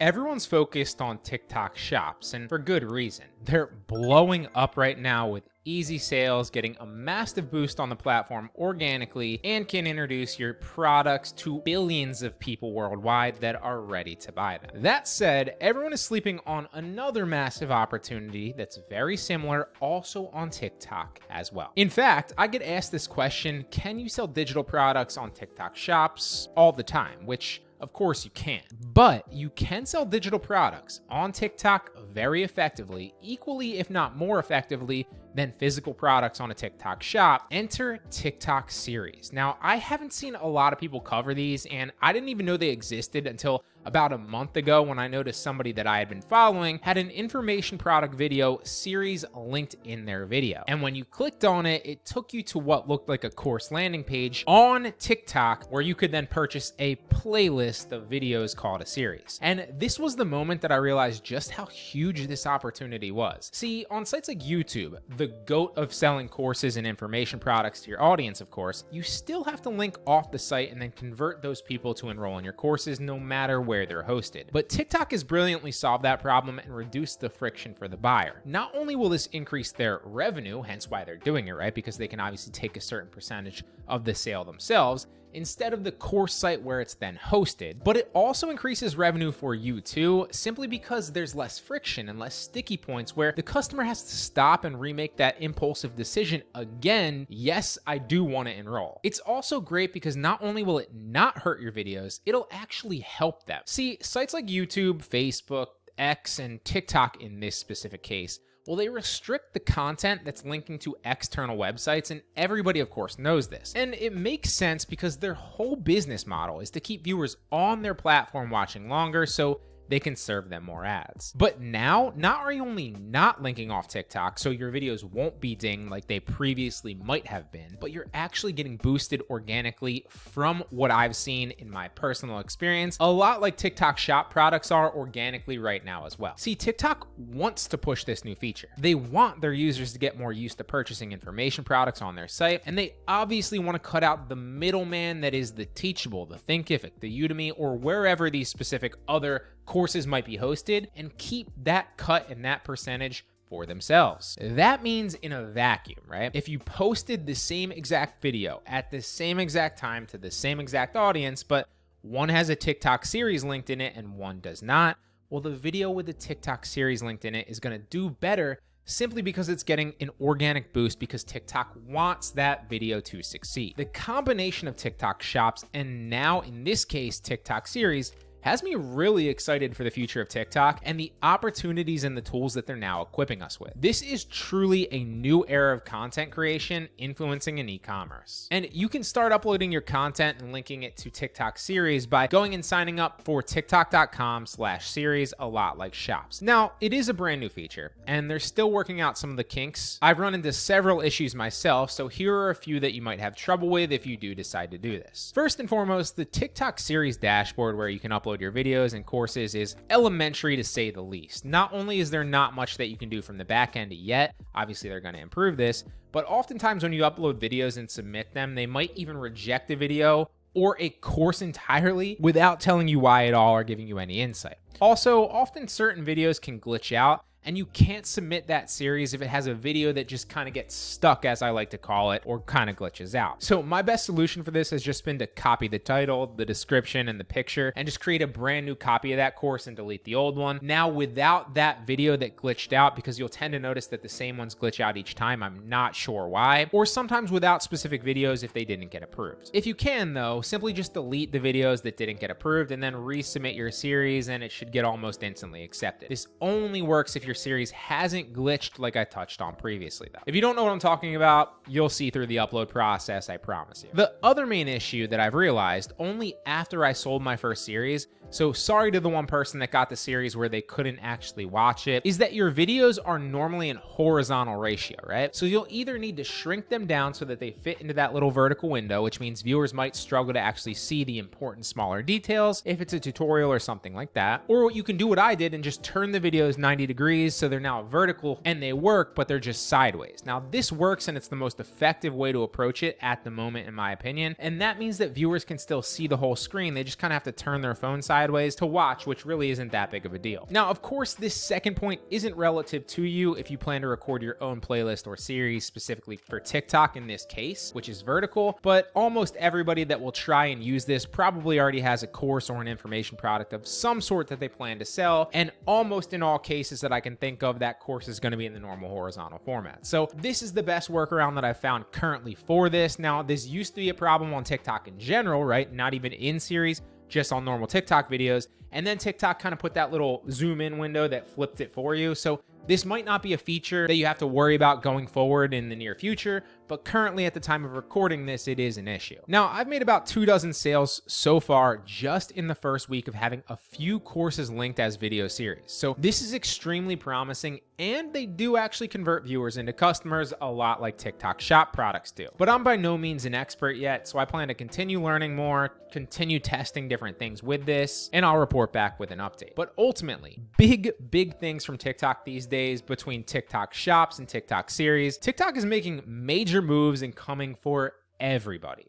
Everyone's focused on TikTok shops, and for good reason. They're blowing up right now with easy sales, getting a massive boost on the platform organically, and can introduce your products to billions of people worldwide that are ready to buy them. That said, everyone is sleeping on another massive opportunity that's very similar, also on TikTok as well. In fact, I get asked this question, can you sell digital products on TikTok shops all the time? Which of course you can, but you can sell digital products on TikTok very effectively, equally if not more effectively than physical products on a TikTok shop. Enter TikTok series. Now, I haven't seen a lot of people cover these, and I didn't even know they existed until about a month ago when I noticed somebody that I had been following had an information product video series linked in their video. And when you clicked on it, it took you to what looked like a course landing page on TikTok where you could then purchase a playlist of videos called a series. And this was the moment that I realized just how huge this opportunity was. See, on sites like YouTube, the GOAT of selling courses and information products to your audience, of course, you still have to link off the site and then convert those people to enroll in your courses no matter where they're hosted. But TikTok has brilliantly solved that problem and reduced the friction for the buyer. Not only will this increase their revenue, hence why they're doing it, right? Because they can obviously take a certain percentage of the sale themselves instead of the course site where it's then hosted, but it also increases revenue for you too, simply because there's less friction and less sticky points where the customer has to stop and remake that impulsive decision again, yes, I do want to enroll. It's also great because not only will it not hurt your videos, it'll actually help them. See, sites like YouTube, Facebook, X, and TikTok in this specific case, well, they restrict the content that's linking to external websites, and everybody, of course, knows this. And it makes sense because their whole business model is to keep viewers on their platform watching longer so they can serve them more ads. But now, not only not linking off TikTok so your videos won't be dinged like they previously might have been, but you're actually getting boosted organically from what I've seen in my personal experience, a lot like TikTok shop products are organically right now as well. See, TikTok wants to push this new feature. They want their users to get more used to purchasing information products on their site, and they obviously want to cut out the middleman that is the Teachable, the Thinkific, the Udemy, or wherever these specific other courses might be hosted, and keep that cut and that percentage for themselves. That means in a vacuum, right? If you posted the same exact video at the same exact time to the same exact audience, but one has a TikTok series linked in it and one does not, well, the video with the TikTok series linked in it is going to do better simply because it's getting an organic boost because TikTok wants that video to succeed. The combination of TikTok shops and now in this case TikTok series has me really excited for the future of TikTok and the opportunities and the tools that they're now equipping us with. This is truly a new era of content creation, influencing, in e-commerce. And you can start uploading your content and linking it to TikTok series by going and signing up for tiktok.com/series, a lot like shops. Now, it is a brand new feature and they're still working out some of the kinks. I've run into several issues myself, so here are a few that you might have trouble with if you do decide to do this. First and foremost, the TikTok series dashboard where you can upload your videos and courses is elementary to say the least. Not only is there not much that you can do from the back end yet, obviously they're going to improve this, but oftentimes when you upload videos and submit them, they might even reject a video or a course entirely without telling you why at all or giving you any insight. Also, often certain videos can glitch out, and you can't submit that series if it has a video that just kind of gets stuck, as I like to call it, or kind of glitches out. So my best solution for this has just been to copy the title, the description, and the picture, and just create a brand new copy of that course and delete the old one. Now, without that video that glitched out, because you'll tend to notice that the same ones glitch out each time, I'm not sure why, or sometimes without specific videos if they didn't get approved. If you can, though, simply just delete the videos that didn't get approved and then resubmit your series, and it should get almost instantly accepted. This only works if your series hasn't glitched like I touched on previously though. If you don't know what I'm talking about, you'll see through the upload process, I promise you. The other main issue that I've realized only after I sold my first series, so sorry to the one person that got the series where they couldn't actually watch it, is that your videos are normally in horizontal ratio, right? So you'll either need to shrink them down so that they fit into that little vertical window, which means viewers might struggle to actually see the important smaller details if it's a tutorial or something like that, or you can do what I did and just turn the videos 90 degrees so they're now vertical and they work, but they're just sideways. Now this works and it's the most effective way to approach it at the moment in my opinion, and that means that viewers can still see the whole screen. They just kind of have to turn their phone sideways sideways to watch, which really isn't that big of a deal. Now, of course, this second point isn't relative to you if you plan to record your own playlist or series specifically for TikTok in this case, which is vertical, but almost everybody that will try and use this probably already has a course or an information product of some sort that they plan to sell, and almost in all cases that I can think of, that course is going to be in the normal horizontal format. So this is the best workaround that I've found currently for this. Now, this used to be a problem on TikTok in general, right? Not even in series, just on normal TikTok videos. And then TikTok kind of put that little zoom in window that flipped it for you. So this might not be a feature that you have to worry about going forward in the near future, but currently at the time of recording this, it is an issue. Now, I've made about 24 sales so far just in the first week of having a few courses linked as video series. So this is extremely promising, and they do actually convert viewers into customers a lot like TikTok Shop products do. But I'm by no means an expert yet, so I plan to continue learning more, continue testing different things with this, and I'll report back with an update. But ultimately, big things from TikTok these days between TikTok Shops and TikTok series. TikTok is making major moves and coming for everybody.